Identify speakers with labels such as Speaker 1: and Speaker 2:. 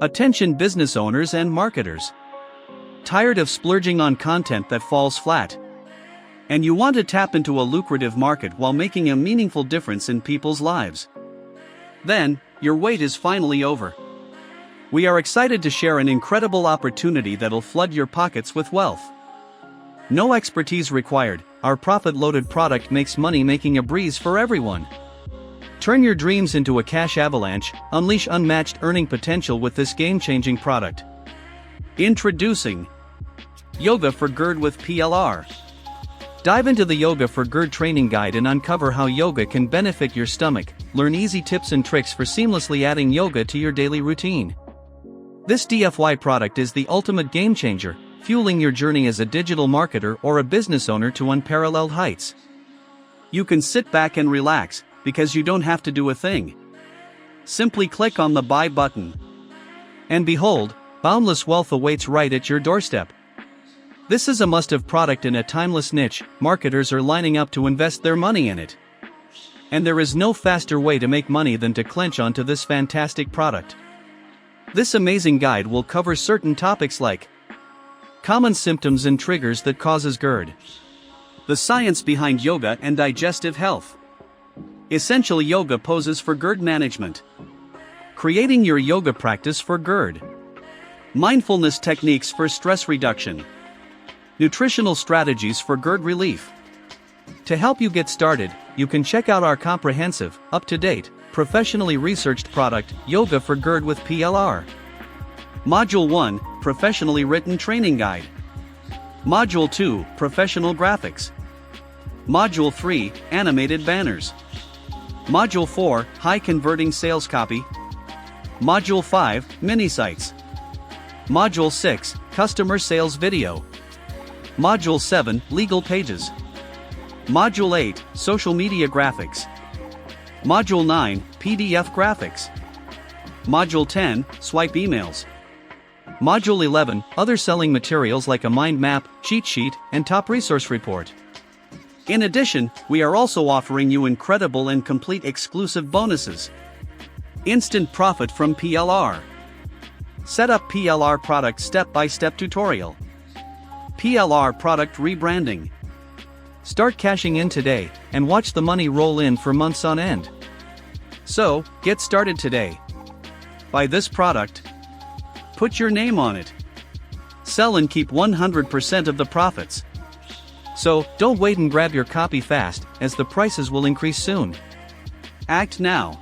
Speaker 1: Attention business owners and marketers. Tired of splurging on content that falls flat? And you want to tap into a lucrative market while making a meaningful difference in people's lives? Then, your wait is finally over. We are excited to share an incredible opportunity that'll flood your pockets with wealth. No expertise required, our profit-loaded product makes money making a breeze for everyone. Turn your dreams into a cash avalanche, unleash unmatched earning potential with this game-changing product. Introducing Yoga for Gerd with PLR. Dive into the Yoga for Gerd training guide and uncover how yoga can benefit your stomach. Learn easy tips and tricks for seamlessly adding yoga to your daily routine. This DFY product is the ultimate game changer, fueling your journey as a digital marketer or a business owner to unparalleled heights. You can sit back and relax, because you don't have to do a thing. Simply click on the buy button. And behold, boundless wealth awaits right at your doorstep. This is a must-have product in a timeless niche. Marketers are lining up to invest their money in it. And there is no faster way to make money than to clench onto this fantastic product. This amazing guide will cover certain topics like common symptoms and triggers that causes GERD, the science behind yoga and digestive health, essential yoga poses for GERD management, creating your yoga practice for GERD, mindfulness techniques for stress reduction, nutritional strategies for GERD relief. To help you get started, you can check out our comprehensive, up-to-date, professionally researched product, Yoga for Gerd with PLR. Module 1, Professionally Written Training Guide. Module 2, Professional Graphics. Module 3, Animated Banners. Module 4, High Converting Sales Copy. Module 5, Mini Sites. Module 6, Customer Sales Video. Module 7, Legal Pages. Module 8, Social Media Graphics. Module 9, PDF Graphics. Module 10, Swipe Emails. Module 11, Other Selling Materials like a mind map, cheat sheet, and top resource report. In addition, we are also offering you incredible and complete exclusive bonuses. Instant profit from PLR. Set up PLR product step-by-step tutorial. PLR product rebranding. Start cashing in today, and watch the money roll in for months on end. So, get started today. Buy this product. Put your name on it. Sell and keep 100% of the profits. So, don't wait and grab your copy fast, as the prices will increase soon. Act now.